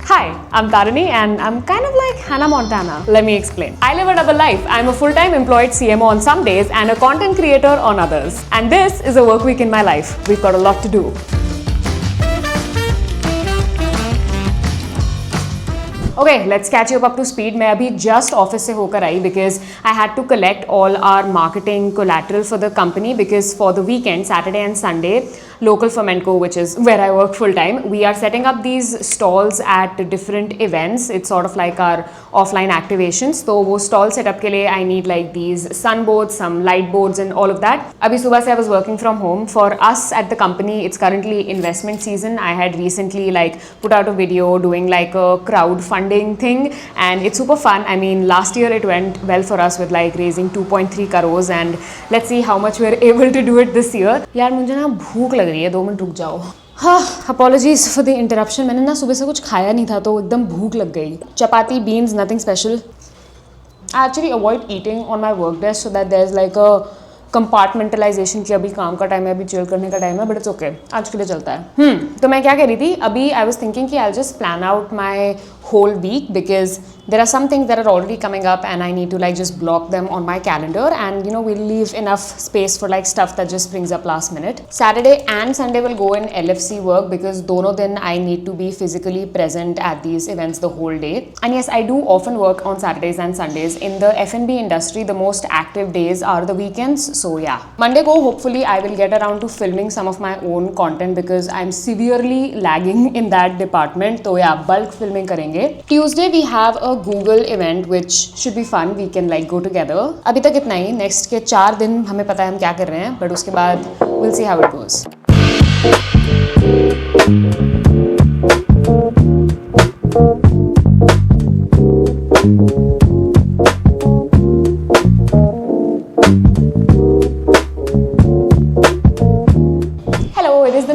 Hi, I'm Tarani and I'm kind of like Hannah Montana. Let me explain. I live a double life. I'm a full-time employed CMO on some days and a content creator on others. And this is a work week in my life. We've got a lot to do. Okay, let's catch you up to speed. मैं अभी just office से होकर आई because I had to collect all our marketing collateral for the company because for the weekend, Saturday and Sunday, local Flamenco, which is where I work full time, we are setting up these stalls at different events. It's sort of like our offline activations. तो वो stall setup के लिए I need like these sun boards, some light boards and all of that. अभी सुबह से I was working from home. For us at the company, it's currently investment season. I had recently like put out a video doing like a crowdfunding thing and it's super fun. I mean, last year it went well for us with like raising 2.3 crores and let's see how much we're able to do it this year. यार मुझे ना भूख लग रही है, 2 minute रुक जाओ. हाँ, अपॉलॉजीज फॉर द इंटरप्शन. मैंने ना सुबह से कुछ खाया नहीं था तो एकदम भूख लग गई. Chapati, beans, nothing special. I actually avoid eating on my work desk so that there's like a compartmentalisation की अभी काम का टाइम है, अभी चिल करने का टाइम है, बट इट्स ओके, आज के लिए चलता है. तो मैं क्या कह रही थी, अभी आई वाज थिंकिंग कि I just plan out my whole week because there are some things that are already coming up and I need to like just block them on my calendar and you know we'll leave enough space for like stuff that just springs up last minute. Saturday and Sunday will go in LFC work because dono din I need to be physically present at these events the whole day. And yes, I do often work on Saturdays and Sundays. In the F&B industry, the most active days are the weekends. So yeah, Monday go hopefully I will get around to filming some of my own content because I'm severely lagging in that department. So yeah, bulk filming karenge. Tuesday we have a Google event which should be fun. We can like go together. अभी तक इतना ही. Next के 4 दिन हमें पता है हम क्या कर रहे हैं, but उसके बाद we'll see how it goes.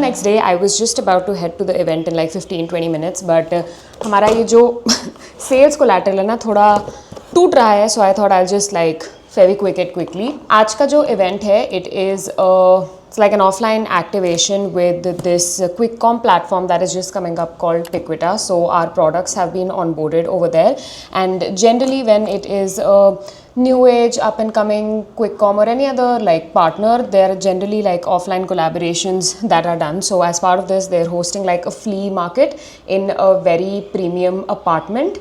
Next day I was just about to head to the event in like 15-20 minutes but हमारा ये जो sales collateral है ना थोड़ा टूट रहा है, so I thought I'll just like feviquick it quickly. आज का जो event है it is it's like an offline activation with this QuickCom platform that is just coming up called Piquita. So our products have been onboarded over there and generally when it is a new age up and coming QuickCom or any other like partner, there are generally like offline collaborations that are done. So as part of this they're hosting like a flea market in a very premium apartment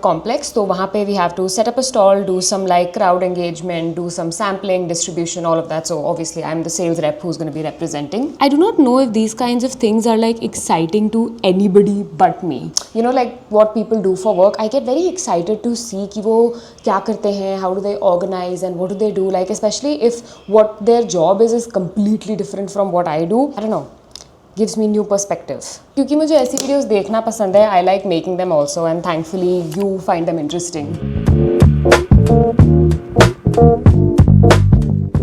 complex. So वहाँ पे we have to set up a stall, do some like crowd engagement, do some sampling, distribution, all of that. So obviously I'm the sales rep who's going to be representing. I do not know if these kinds of things are like exciting to anybody but me. You know, like what people do for work, I get very excited to see कि वो क्या करते हैं, how do they organize and what do they do, like especially if what their job is completely different from what I do. I don't know, gives me new perspective. क्योंकि मुझे ऐसी videos देखना पसंद है, I like making them also and thankfully you find them interesting.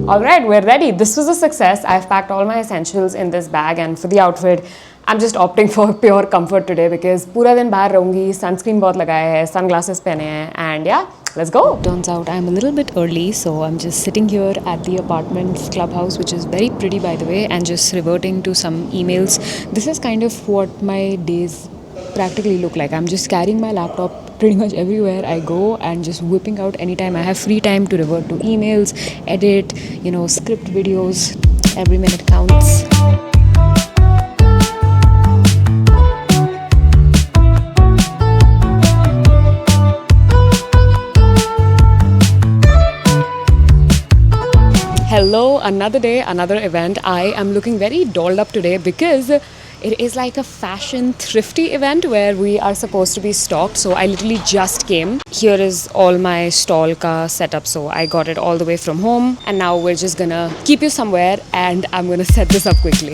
Alright, we're ready. This was a success. I've packed all my essentials in this bag and for the outfit, I'm just opting for pure comfort today because पूरा दिन बाहर रहूँगी, sunscreen बहुत लगाया है, sunglasses पहने हैं and yeah, let's go. Turns out I'm a little bit early, so I'm just sitting here at the apartment's clubhouse, which is very pretty by the way, and just reverting to some emails. This is kind of what my days practically look like. I'm just carrying my laptop pretty much everywhere I go and just whipping out anytime I have free time to revert to emails, edit, you know, script videos. Every minute counts. Hello, another day, another event. I am looking very dolled up today because it is like a fashion thrifty event where we are supposed to be stocked. So I literally just came. Here is all my stall ka setup. So I got it all the way from home and now we're just gonna keep you somewhere and I'm gonna set this up quickly.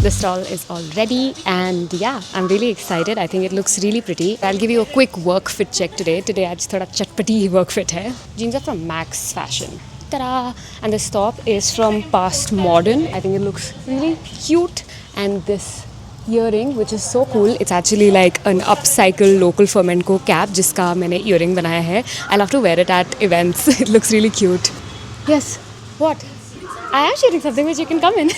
The stall is all ready and yeah, I'm really excited. I think it looks really pretty. I'll give you a quick work fit check today. Today आज थोड़ा चटपटी work fit है. Jeans are from Max Fashion. Ta-da! And this top is from Past Modern. I think it looks really cute. And this earring, which is so cool, it's actually like an upcycle local flamenco cap जिसका मैंने earring बनाया है. I love to wear it at events. It looks really cute. Yes. What? I am sharing something which you can come in.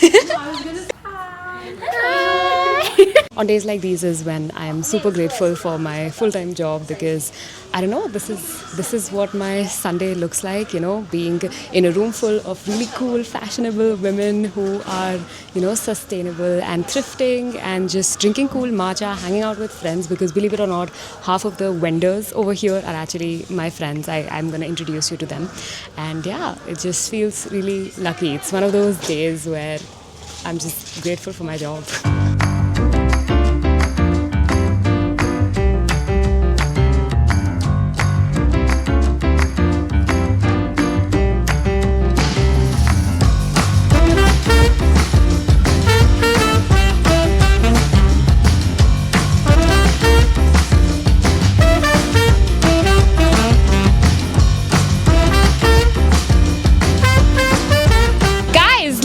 On days like these is when I am super grateful for my full-time job because I don't know, this is what my Sunday looks like, you know, being in a room full of really cool, fashionable women who are, you know, sustainable and thrifting and just drinking cool matcha, hanging out with friends because believe it or not, half of the vendors over here are actually my friends. I'm going to introduce you to them. And yeah, it just feels really lucky. It's one of those days where I'm just grateful for my job.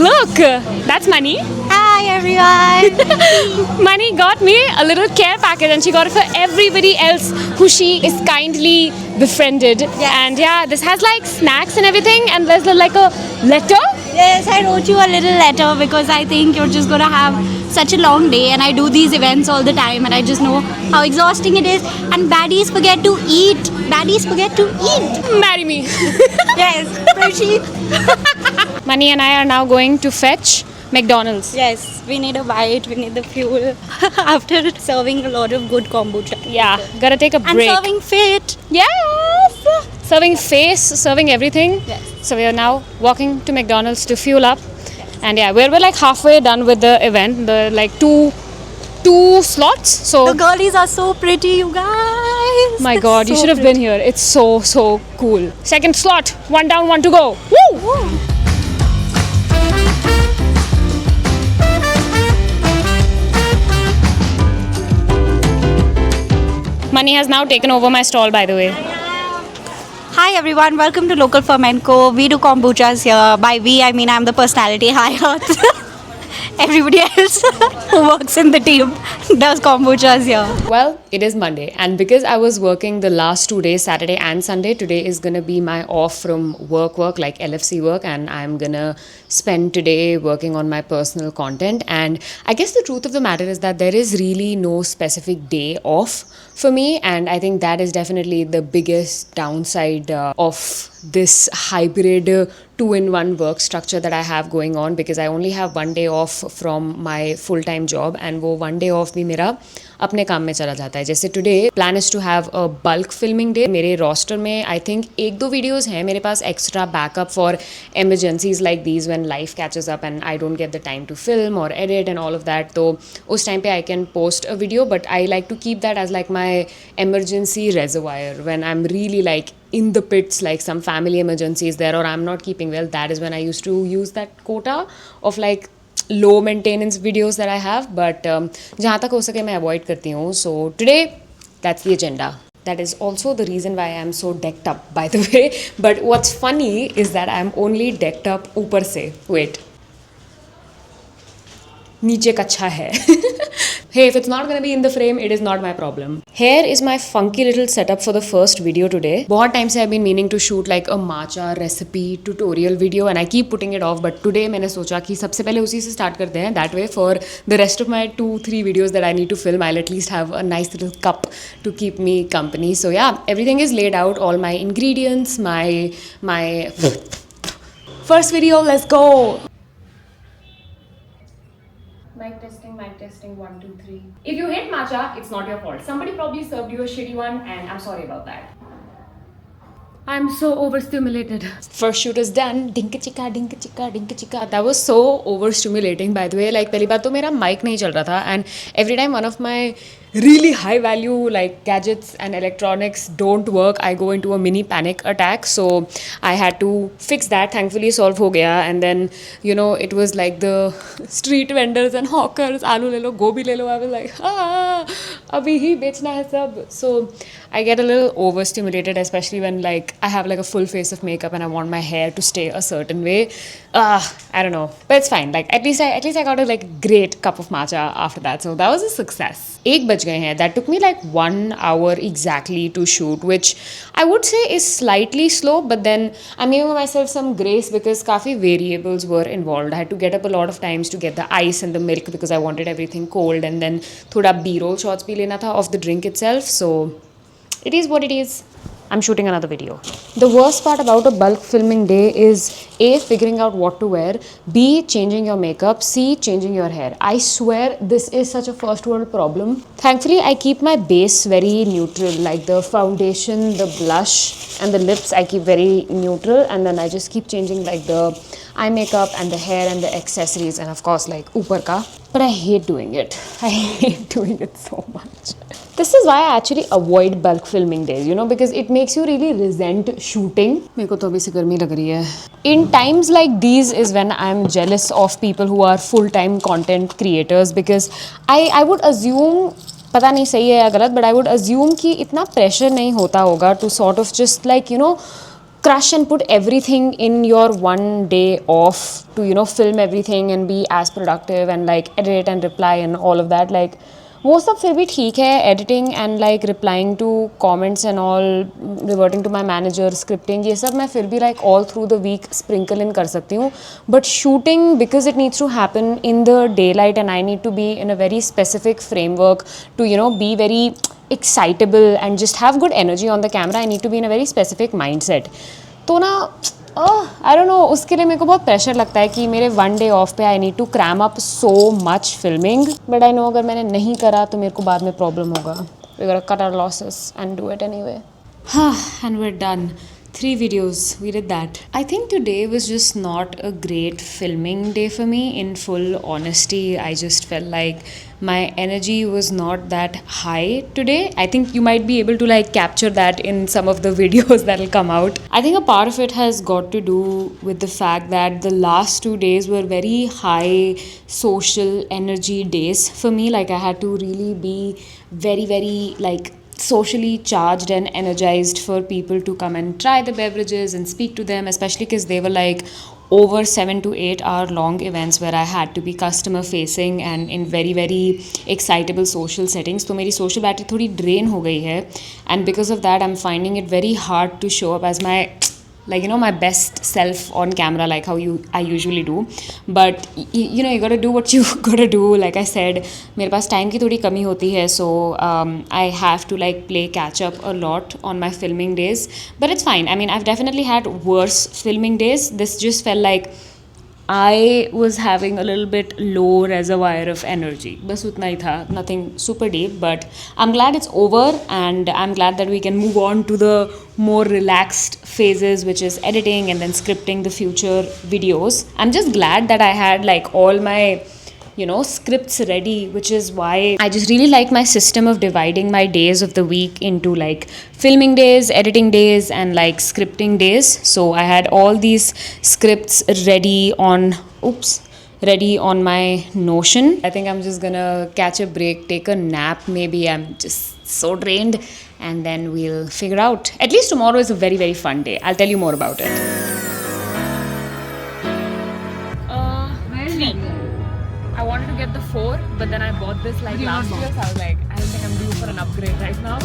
Look, that's Money. Hi everyone. Money got me a little care package and she got it for everybody else who she is kindly befriended. Yes. And yeah, this has like snacks and everything and there's like a letter. Yes, I wrote you a little letter because I think you're just gonna have such a long day and I do these events all the time and I just know how exhausting it is and baddies forget to eat. Baddies forget to eat. Marry me. Yes, Rishi. Money and I are now going to fetch McDonald's. Yes, we need a bite, we need the fuel after serving a lot of good kombucha. Yeah, gotta take a break. And serving fit. Yes! Serving face, serving everything. Yes. So we are now walking to McDonald's to fuel up. Yes. And yeah, we're like halfway done with the event. The like two slots. So the girlies are so pretty, you guys. my They're god, so you should have pretty. been here. It's so cool. Second slot, one down, one to go. Woo! Woo. Money has now taken over my stall, by the way. Hi everyone, welcome to Local Fermentco. We do kombuchas here. By we, I mean I'm the personality. Hi Earth. Everybody else who works in the team does kombuchas here. Well, it is Monday and because I was working the last 2 days, Saturday and Sunday, today is gonna be my off from work like LFC work, and I'm gonna spend today working on my personal content. And I guess the truth of the matter is that there is really no specific day off for me, and I think that is definitely the biggest downside of this hybrid 2-in-1 work structure that I have going on, because I only have one day off from my full-time job and वो one day off भी मेरा अपने काम में चला जाता है. जैसे today plan is to have a bulk filming day. मेरे roster में I think 1-2 videos हैं मेरे पास extra backup for emergencies like these when life catches up and I don't get the time to film or edit and all of that. तो उस time पे I can post a video, but I like to keep that as like my emergency reservoir when I'm really like in the pits, like some family emergencies there or I'm not keeping well. That is when I used to use that quota of like low maintenance videos that I have, but जहाँ तक हो सके मैं avoid करती हूँ. So today that's the agenda. That is also the reason why I am so decked up, by the way. But what's funny is that I am only decked up ऊपर से. Wait, नीचे कच्छा है. Hey, if it's not gonna be in the frame, it is not my problem. Here is my funky little setup for the first video today. बहुत time से I've been meaning to shoot like a matcha recipe tutorial video and I keep putting it off. But today मैंने सोचा कि सबसे पहले उसी से start करते हैं. That way for the rest of my 2-3 videos that I need to film, I'll at least have a nice little cup to keep me company. So yeah, everything is laid out. All my ingredients, my first video. Let's go. Mic testing, 1, 2, 3. If you hate matcha, it's not your fault. Somebody probably served you a shitty one and I'm sorry about that. I'm so overstimulated. First shoot is done. Dinka chika, dinka chika, dinka chika. That was so overstimulating, by the way. Like, पहली बात तो मेरा mic नहीं चल रहा था and every time one of my really high value like gadgets and electronics don't work, I go into a mini panic attack. So I had to fix that. Thankfully solve ho gaya. And then, you know, it was like the street vendors and hawkers, aloo le lo, gobi le lo. I was like, abhi hi bechna hai sab. So I get a little overstimulated, especially when like I have like a full face of makeup and I want my hair to stay a certain way. I don't know, but it's fine. Like at least I got a like great cup of matcha after that. So that was a success. 1 बज गए हैं. That took me like 1 hour exactly to shoot, which I would say is slightly slow, but then I'm giving myself some grace because काफ़ी variables were involved. I had to get up a lot of times to get the ice and the milk because I wanted everything cold, and then थोड़ा B-roll shots भी लेना था of the drink itself. So it is what it is. I'm shooting another video. The worst part about a bulk filming day is A, figuring out what to wear, B, changing your makeup, C, changing your hair. I swear this is such a first world problem. Thankfully, I keep my base very neutral, like the foundation, the blush and the lips I keep very neutral, and then I just keep changing like the eye makeup and the hair and the accessories and of course like upar ka. But I hate doing it. I hate doing it so much. This is why I actually avoid bulk filming days, you know, because it makes you really resent shooting. मेरे को तो अभी से गर्मी लग रही है. In times like these is when I'm jealous of people who are full-time content creators, because I would assume, पता नहीं सही है या गलत, but I would assume कि इतना pressure नहीं होता होगा to sort of just like, you know, crush and put everything in your one day off to, you know, film everything and be as productive and like edit and reply and all of that. Like वो सब फिर भी ठीक है, editing and like replying to comments and all, reverting to my manager, scripting, ये सब मैं फिर भी like all through the week sprinkle in कर सकती हूँ. But shooting, because it needs to happen in the daylight and I need to be in a very specific framework to, you know, be very excitable and just have good energy on the camera. I need to be in a very specific mindset. तो ना I don't know, उसके लिए मेरे को बहुत pressure लगता है कि मेरे 1 डे ऑफ पे I need to cram up so much filming. But I know अगर मैंने नहीं करा तो मेरे को बाद में प्रॉब्लम होगा. We gotta cut our losses and do it anyway. And we're done. 3 videos, we did that. I think today was just not a great filming day for me. In full honesty, I just felt like my energy was not that high today. I think you might be able to like capture that in some of the videos that will come out. I think a part of it has got to do with the fact that the last 2 days were very high social energy days for me. Like I had to really be very like socially charged and energized for people to come and try the beverages and speak to them, especially because they were like over 7 to 8 hour long events where I had to be customer facing and in very excitable social settings. तो मेरी social battery थोड़ी drain हो गई है, and because of that I'm finding it very hard to show up as my, like, you know, my best self on camera like how I usually do. But you know, you gotta do what you gotta do. Like I said, मेरे पास time की थोड़ी कमी होती है, so I have to like play catch up a lot on my filming days. But it's fine. I mean, I've definitely had worse filming days. This just felt like I was having a little bit low reservoir of energy. बस उतना ही था, nothing super deep, but I'm glad it's over and I'm glad that we can move on to the more relaxed phases, which is editing and then scripting the future videos. I'm just glad that I had like all my, you know, scripts ready, which is why I just really like my system of dividing my days of the week into like filming days, editing days and like scripting days. So I had all these scripts ready on my Notion. I think I'm just gonna catch a break, take a nap maybe. I'm just so drained, and then we'll figure out. At least tomorrow is a very fun day. I'll tell you more about it. I wanted to get the 4, but then I bought this like last year, so I was like, I don't think I'm due for an upgrade right now.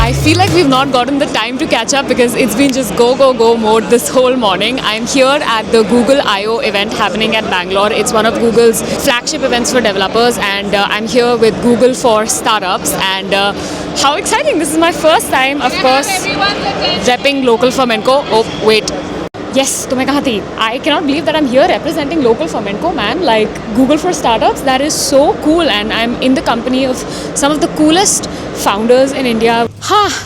I feel like we've not gotten the time to catch up because it's been just go mode this whole morning. I'm here at the Google I/O event happening at Bangalore. It's one of Google's flagship events for developers, and I'm here with Google for Startups. And how exciting! This is my first time, of course, repping Local for Menko. Oh, wait. Yes, तो मैं कहाँ थी? I cannot believe that I'm here representing local Flamenco, man. Like Google for Startups, that is so cool, and I'm in the company of some of the coolest founders in India.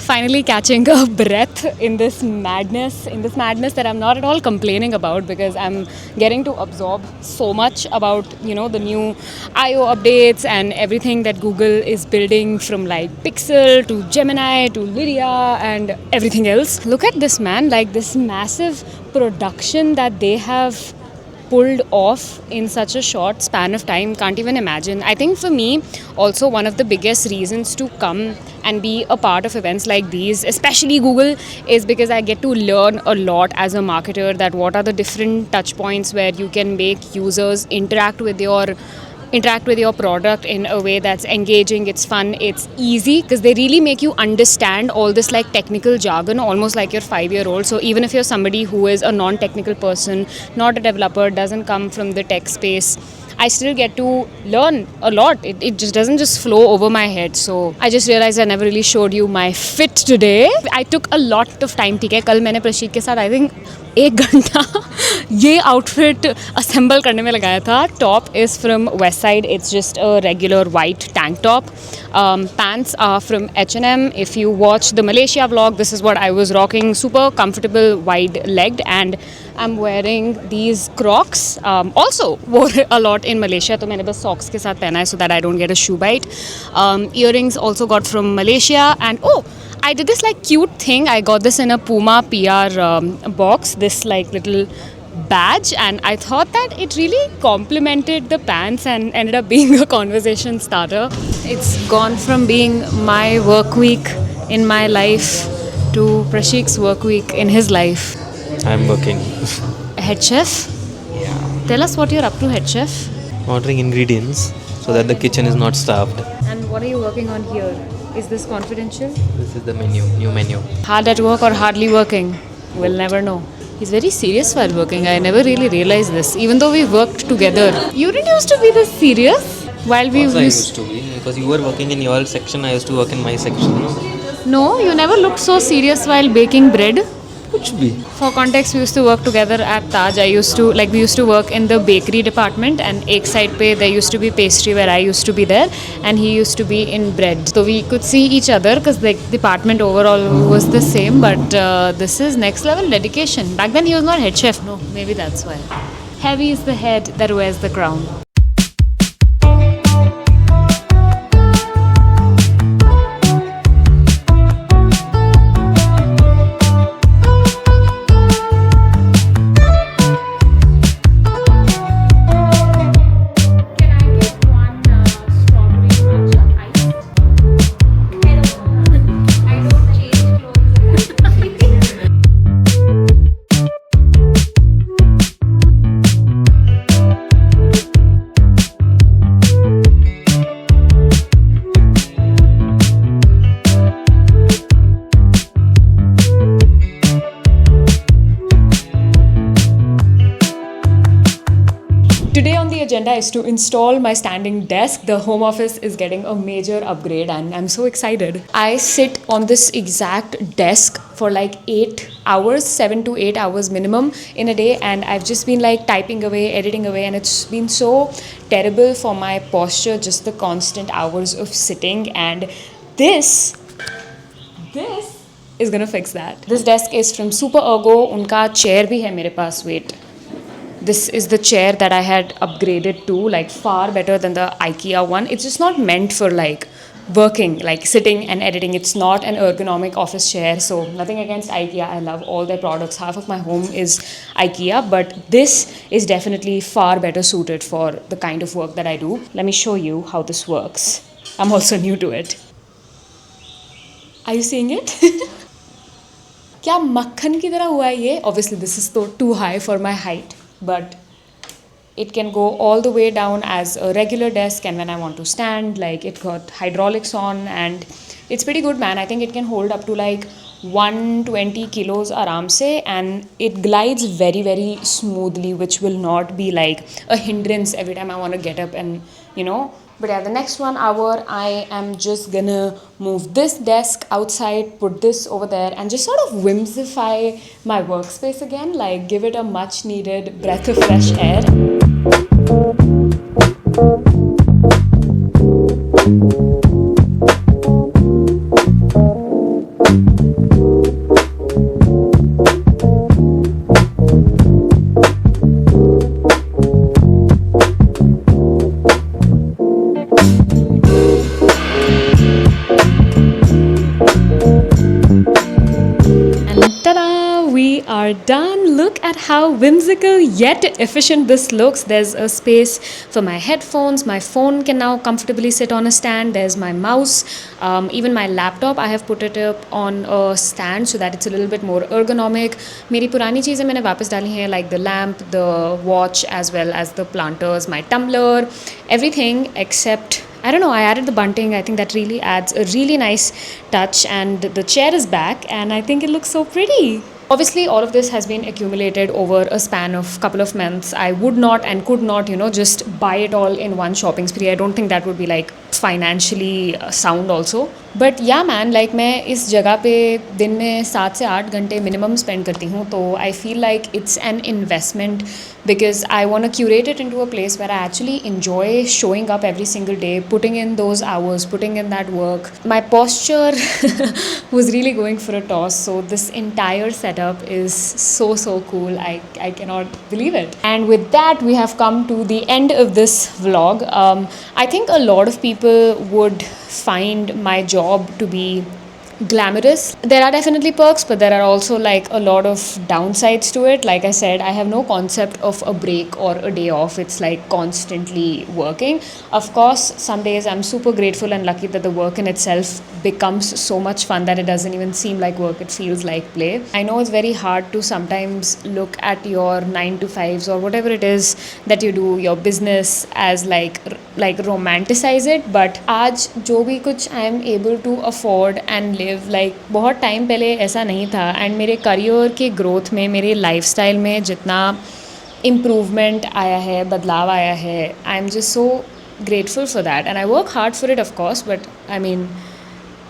Finally catching a breath in this madness that I'm not at all complaining about, because I'm getting to absorb so much about, you know, the new IO updates and everything that Google is building, from like Pixel to Gemini to Lyria and everything else. Look at this, man, like this massive production that they have pulled off in such a short span of time. Can't even imagine. I think for me also, one of the biggest reasons to come and be a part of events like these, especially Google, is because I get to learn a lot as a marketer, that what are the different touch points where you can make users interact with your product in a way that's engaging, it's fun, it's easy, because they really make you understand all this like technical jargon, almost like your 5-year-old. So even if you're somebody who is a non-technical person, not a developer, doesn't come from the tech space, I still get to learn a lot. It just doesn't just flow over my head. So I just realized I never really showed you my fit today. I took a lot of time. ठीक है, कल मैंने प्रशीक के साथ I think 1 घंटा ये outfit assemble करने में लगाया था. Top is from west side. It's just a regular white tank top. Pants are from H&M. If you watch the Malaysia vlog, this is what I was rocking. Super comfortable, wide legged, and I'm wearing these Crocs. Also wore a lot in Malaysia, तो मैंने बस socks के साथ पहना है so that I don't get a shoe bite. Earrings also got from Malaysia, and I did this like cute thing. I got this in a Puma PR box, this like little badge, and I thought that it really complemented the pants and ended up being a conversation starter. It's gone from being my work week in my life to Prashik's work week in his life. I'm working. Head chef? Yeah. Tell us what you're up to, head chef. Ordering ingredients so that the kitchen is not starved. And what are you working on here? Is this confidential? This is the menu, new menu. Hard at work or hardly working? We'll never know. He's very serious while working. I never really realized this, even though we worked together. You didn't used to be this serious while we Also, I used to be, because you were working in your section, I used to work in my section. No, you never looked so serious while baking bread. Kuch bhi. For context, we used to work together at Taj. We used to work in the bakery department, and ek side pe there used to be pastry where I used to be there, and he used to be in bread. So we could see each other because the department overall was the same, but this is next level dedication. Back then he was not head chef. No, maybe that's why. Heavy is the head that wears the crown. Today on the agenda is to install my standing desk. The home office is getting a major upgrade and I'm so excited. I sit on this exact desk for like 8 hours, 7 to 8 hours minimum in a day, and I've just been like typing away, editing away, and it's been so terrible for my posture, just the constant hours of sitting, and this is gonna fix that. This desk is from Super Ergo. Unka chair bhi hai mere paas, wait. This is the chair that I had upgraded to, like far better than the IKEA one. It's just not meant for like working, like sitting and editing. It's not an ergonomic office chair. So nothing against IKEA. I love all their products. Half of my home is IKEA, but this is definitely far better suited for the kind of work that I do. Let me show you how this works. I'm also new to it. Are you seeing it? क्या मक्खन की तरह हुआ है ये? Obviously this is too high for my height, but it can go all the way down as a regular desk, and when I want to stand, like it got hydraulics on, and it's pretty good, man. I think it can hold up to like 120 kilos aram se, and it glides very very smoothly, which will not be like a hindrance every time I want to get up and But yeah, the next 1 hour, I am just gonna move this desk outside, put this over there, and just sort of whimsify my workspace again, like give it a much needed breath of fresh air. And ta-da! We are done. Look at how whimsical yet efficient this looks. There's a space for my headphones. My phone can now comfortably sit on a stand. There's my mouse. Even my laptop, I have put it up on a stand so that it's a little bit more ergonomic. मेरी पुरानी चीज़ें मैंने वापस डाली हैं, like the lamp, the watch, as well as the planters, my tumbler, everything except I don't know, I added the bunting. I think that really adds a really nice touch, and the chair is back, and I think it looks so pretty. Obviously, all of this has been accumulated over a span of couple of months. I would not and could not, just buy it all in one shopping spree. I don't think that would be like financially sound also. But yeah man, like मैं इस जगह पे दिन में 7 से 8 घंटे minimum spend करती हूँ, तो I feel like it's an investment because I want to curate it into a place where I actually enjoy showing up every single day, putting in those hours, putting in that work. My posture was really going for a toss, so this entire setup is so cool. I cannot believe it. And with that, we have come to the end of this vlog. I think a lot of people would find my job to be glamorous. There are definitely perks, but there are also like a lot of downsides to it. Like I said, I have no concept of a break or a day off. It's like constantly working. Of course, some days I'm super grateful and lucky that the work in itself becomes so much fun that it doesn't even seem like work, it feels like play. I know it's very hard to sometimes look at your 9 to 5s or whatever it is that you do, your business, as like romanticize it, but आज जो भी कुछ I am able to afford and live, like बहुत time पहले ऐसा नहीं था, and मेरे करियर के ग्रोथ में, मेरे लाइफस्टाइल में जितना इम्प्रूवमेंट आया है, बदलाव आया है, I am just so grateful for that, and I work hard for it, of course, but I mean,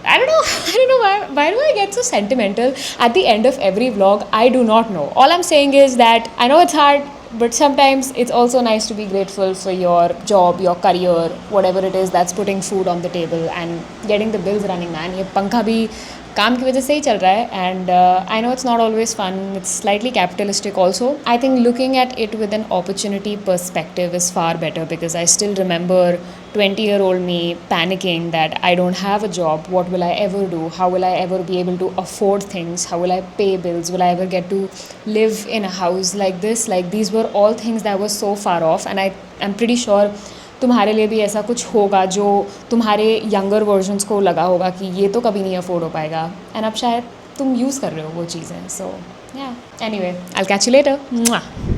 I don't know why do I get so sentimental at the end of every vlog? I do not know. All I'm saying is that I know it's hard, but sometimes it's also nice to be grateful for your job, your career, whatever it is that's putting food on the table and getting the bills running, man. ये पंखा भी काम की वजह से ही चल रहा है, and I know it's not always fun, it's slightly capitalistic also. I think looking at it with an opportunity perspective is far better, because I still remember 20-year-old me panicking that I don't have a job, what will I ever do, how will I ever be able to afford things, how will I pay bills, will I ever get to live in a house like this. Like these were all things that were so far off, and I'm pretty sure तुम्हारे लिए भी ऐसा कुछ होगा जो तुम्हारे younger versions को लगा होगा कि ये तो कभी नहीं अफोर्ड हो पाएगा, एंड अब शायद तुम यूज़ कर रहे हो वो चीज़ें. सो या, anyway, I will catch you later.